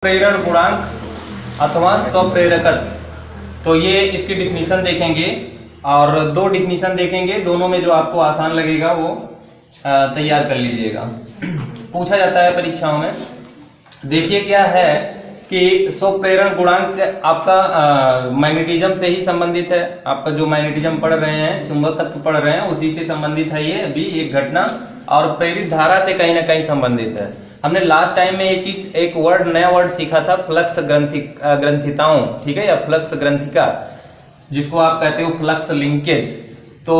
प्रेरण गुणांक अथवा स्वप्रेरकत्व। तो ये इसकी डिफिनीशन देखेंगे और दो डिफिनीशन देखेंगे, दोनों में जो आपको आसान लगेगा वो तैयार कर लीजिएगा। पूछा जाता है परीक्षाओं में। देखिए क्या है कि स्वप्रेरण गुणांक आपका मैग्नेटिज्म से ही संबंधित है। आपका जो मैग्नेटिज्म पढ़ रहे हैं, चुंबकत्व पढ़ रहे हैं, उसी से संबंधित है ये अभी एक घटना, और प्रेरित धारा से कहीं ना कहीं संबंधित है। हमने लास्ट टाइम में ये चीज एक वर्ड नया वर्ड सीखा था, फ्लक्स ग्रंथिताओं, ठीक है, या फ्लक्स ग्रंथिका, जिसको आप कहते हो फ्लक्स लिंकेज। तो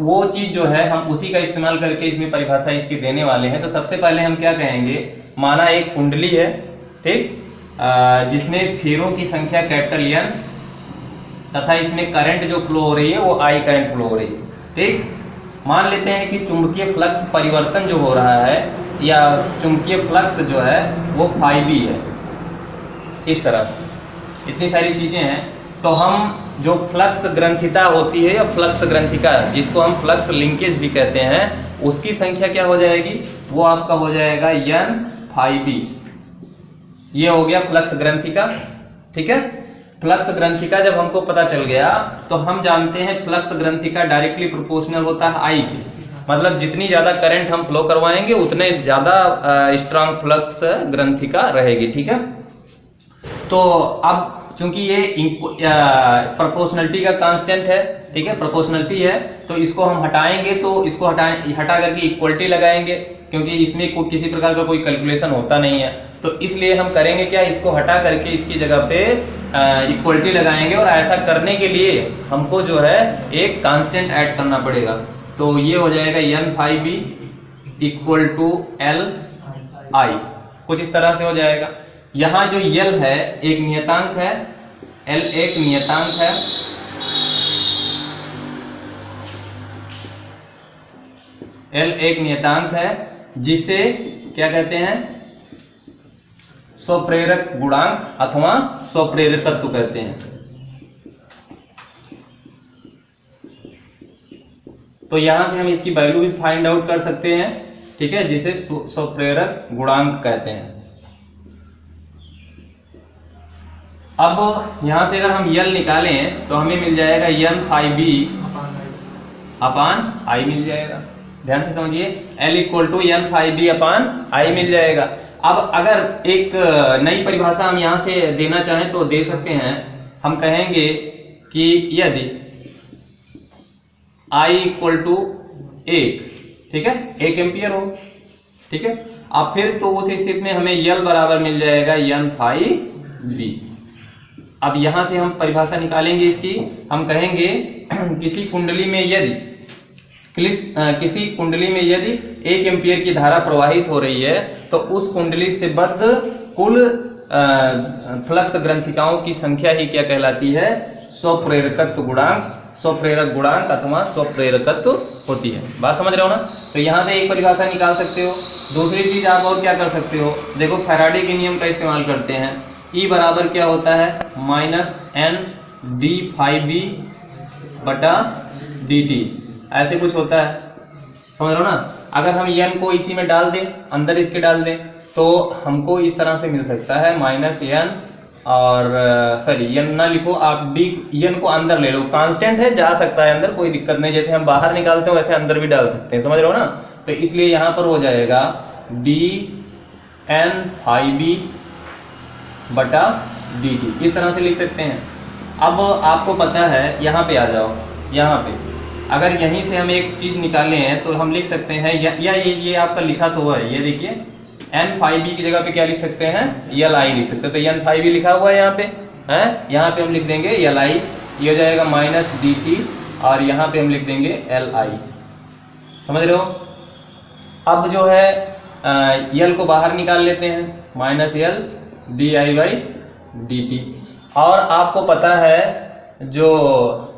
वो चीज जो है हम उसी का इस्तेमाल करके इसमें परिभाषा इसकी देने वाले हैं। तो सबसे पहले हम क्या कहेंगे, माना एक कुंडली है, ठीक, जिसमें फेरों की संख्या कैपिटल N तथा इसमें करंट जो फ्लो हो रही है वो I करंट फ्लो हो रही है, ठीक। मान लेते हैं कि चुंबकीय फ्लक्स परिवर्तन जो हो रहा है या चुंबकीय फ्लक्स जो है वो φB है, इस तरह से इतनी सारी चीजें हैं। तो हम जो फ्लक्स ग्रंथिता होती है या फ्लक्स ग्रंथिका, जिसको हम फ्लक्स लिंकेज भी कहते हैं, उसकी संख्या क्या हो जाएगी, वो आपका हो जाएगा N φB। ये हो गया फ्लक्स ग्रंथिका, ठीक है। फ्लक्स ग्रंथिका जब हमको पता चल गया तो हम जानते हैं फ्लक्स ग्रंथिका डायरेक्टली प्रोपोर्शनल होता है I के, मतलब जितनी ज्यादा करंट हम फ्लो करवाएंगे उतने ज्यादा स्ट्रांग फ्लक्स ग्रंथिका रहेगी, ठीक है। तो अब चूंकि ये प्रोपोर्शनलिटी का कांस्टेंट है, ठीक है, प्रोपोर्शनलिटी है, तो इसको हम हटाएंगे, तो इसको हटा करके इक्वलिटी लगाएंगे, क्योंकि इसमें किसी प्रकार का कोई कैलकुलेशन होता नहीं है। तो इसलिए हम करेंगे क्या, इसको हटा करके इसकी जगह पे इक्वलिटी लगाएंगे, और ऐसा करने के लिए हमको जो है एक कांस्टेंट ऐड करना पड़ेगा। तो ये हो जाएगा N φB equal to LI, कुछ इस तरह से हो जाएगा। यहाँ जो L है एक नियतांक है, L एक नियतांक है, L एक नियतांक है, जिसे क्या कहते हैं, स्वप्रेरक गुणांक अथवा स्वप्रेरकत्व कहते हैं। तो यहां से हम इसकी वैल्यू भी फाइंड आउट कर सकते हैं, ठीक है, जिसे स्वप्रेरक गुणांक कहते हैं। अब यहां से अगर हम L निकालें तो हमें मिल जाएगा N φB अपान I मिल जाएगा। ध्यान से समझिए, L equal to N φB upon I मिल जाएगा। अब अगर एक नई परिभाषा हम यहां से देना चाहें तो दे सकते हैं। हम कहेंगे कि यदि I इक्वल टू 1, ठीक है, 1 एम्पियर हो, ठीक है, अब फिर तो उस स्थिति में हमें L बराबर मिल जाएगा N φB। अब यहां से हम परिभाषा निकालेंगे इसकी। हम कहेंगे किसी कुंडली में यदि 1 एम्पियर की धारा प्रवाहित हो रही है तो उस कुंडली से बद्ध कुल फ्लक्स ग्रंथिकाओं की संख्या ही क्या कहलाती है, स्वप्रेरकत्व गुणांक, स्वप्रेरक गुणांक अथवा स्वप्रेरकत्व होती है। बात समझ रहे हो ना। तो यहां से एक परिभाषा निकाल सकते हो। दूसरी चीज आप और क्या कर सकते हो, देखो फैराडे के नियम का इस्तेमाल करते हैं। E बराबर क्या होता है, -N d φB बटा dt, ऐसे कुछ होता है, समझ रहे हो ना। अगर हम N को इसी में डाल दें, अंदर इसके डाल दें, तो हमको इस तरह से मिल सकता है -N, और सॉरी N ना लिखो आप, N को अंदर ले लो, कांस्टेंट है, जा सकता है अंदर, कोई दिक्कत नहीं। जैसे हम बाहर निकालते हैं वैसे अंदर भी डाल सकते हैं, समझ रहे हो ना। तो इसलिए यहाँ पर हो जाएगा dN φB बटा dt, इस तरह से लिख सकते हैं। अब आपको पता है, यहाँ पे आ जाओ, यहाँ पे अगर यहीं से हम एक चीज निकाले हैं तो हम लिख सकते हैं, या ये आपका लिखा तो हुआ है, ये देखिए N φB की जगह पे क्या लिख सकते हैं, LI लिख सकते हैं। तो N φB लिखा हुआ है यहाँ पे, है, यहाँ पे हम लिख देंगे LI, ये हो जाएगा -dt, और यहाँ पे हम लिख देंगे LI, समझ रहे हो। अब जो है L को बाहर निकाल लेते हैं, -L di/dt, और आपको पता है जो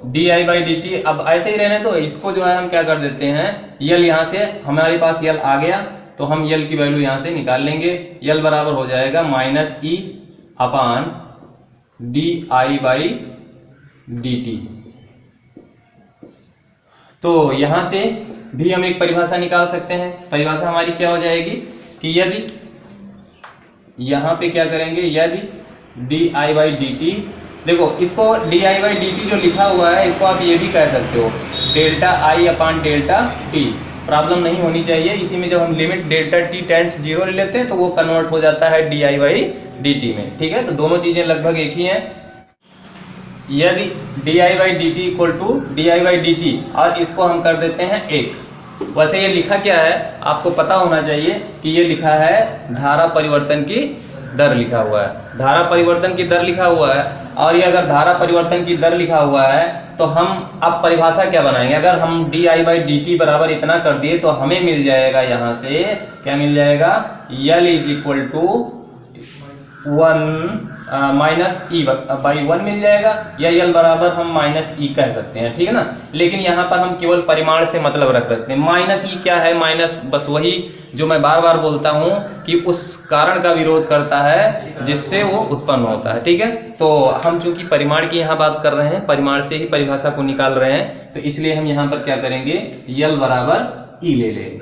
di/dt, अब ऐसे ही रहने तो इसको जो है हम क्या कर देते हैं, L यहाँ से हमारे पास L आ गया तो हम L की वैल्यू यहाँ से निकाल लेंगे। L बराबर हो जाएगा -E अपान di/dt। तो यहाँ से भी हम एक परिभाषा निकाल सकते हैं। परिभाषा हमारी क्या हो जाएगी कि यदि यहाँ पे क्या करेंगे, यदि D I by D T, देखो इसको D I by D T जो लिखा हुआ है इसको आप ये भी कह सकते हो डेल्टा आई अपान डेल्टा टी। प्रॉब्लम नहीं होनी चाहिए, इसी में जब हम लिमिट डेल्टा टी टेंड्स 0 ले लेते हैं तो वो कन्वर्ट हो जाता है D I by D T में। ठीक है, तो दोनों चीजें लगभग एक ही हैं। यदि D I by D T equal to D I by D T और इसको हम कर देते हैं 1। वैसे ये लिखा क्या है आपको पता होना चाहिए कि ये लिखा है धारा परिवर्तन की दर लिखा हुआ है, धारा परिवर्तन की दर लिखा हुआ है। और ये अगर धारा परिवर्तन की दर लिखा हुआ है तो हम अब परिभाषा क्या बनाएंगे, अगर हम D I by D T बराबर इतना कर दिए तो हमें मिल जाएगा यहाँ से क्या मिल जाएगा, L is equal to 1 minus E by 1 मिल जाएगा, या L बराबर हम माइनस ई कह सकते हैं। ठीक है ना, लेकिन यहाँ पर हम केवल परिमाण से मतलब रख रखते हैं। माइनस ई क्या है, माइनस बस वही जो मैं बार बार बोलता हूँ कि उस कारण का विरोध करता है जिससे वो उत्पन्न होता है। ठीक है, तो हम चूंकि परिमाण की यहाँ बात कर रहे हैं, परिमाण से ही परिभाषा को निकाल रहे हैं, तो इसलिए हम यहाँ पर क्या करेंगे, L बराबर ई ले लेंगे।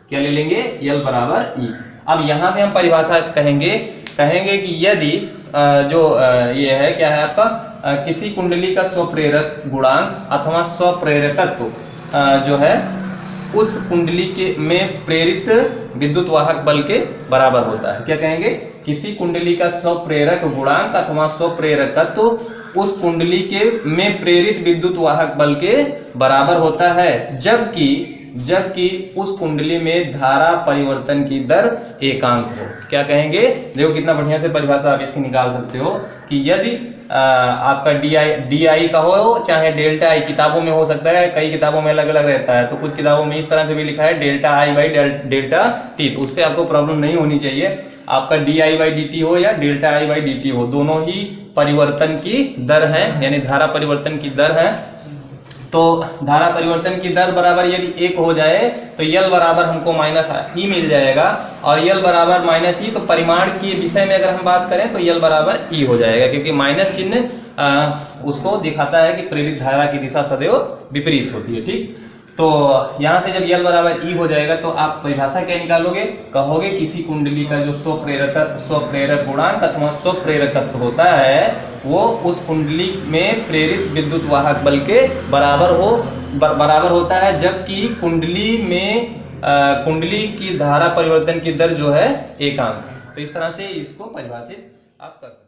क्या ले लेंगे, L बराबर ई। अब यहाँ से हम परिभाषा कहेंगे कि यदि ये है क्या है आपका, किसी कुंडली का स्वप्रेरक गुणांक अथवा स्वप्रेरकत्व जो है उस कुंडली के में प्रेरित विद्युत वाहक बल के बराबर होता है। क्या कहेंगे, किसी कुंडली का स्वप्रेरक गुणांक अथवा स्वप्रेरकत्व उस कुंडली के में प्रेरित विद्युत वाहक बल के बराबर होता है, जबकि उस कुंडली में धारा परिवर्तन की दर एकांक हो। क्या कहेंगे, देखो कितना बढ़िया से परिभाषा आप इसकी निकाल सकते हो कि यदि आपका डी आई का हो चाहे डेल्टा आई, किताबों में हो सकता है, कई किताबों में अलग अलग रहता है, तो कुछ किताबों में इस तरह से भी लिखा है delta I by delta T, तो उससे आपको प्रॉब्लम नहीं होनी चाहिए। आपका D I by D T हो या delta I by D T हो, दोनों ही परिवर्तन की दर है, यानी धारा परिवर्तन की दर है। तो धारा परिवर्तन की दर बराबर यदि 1 हो जाए तो L बराबर हमको माइनस ई मिल जाएगा, और L बराबर माइनस ई, तो परिमाण के विषय में अगर हम बात करें तो L बराबर ई हो जाएगा, क्योंकि माइनस चिन्ह उसको दिखाता है कि प्रेरित धारा की दिशा सदैव विपरीत होती है। ठीक, तो यहाँ से जब L बराबर ई हो जाएगा तो आप परिभाषा क्या निकालोगे, कहोगे किसी कुंडली का जो स्वप्रेरक गुणांक अथवा स्वप्रेरकत्व होता है वो उस कुंडली में प्रेरित विद्युत वाहक बल के बराबर होता है, जबकि कुंडली की धारा परिवर्तन की दर जो है एकांक है। तो इस तरह से इसको परिभाषित आप कर सकते हैं।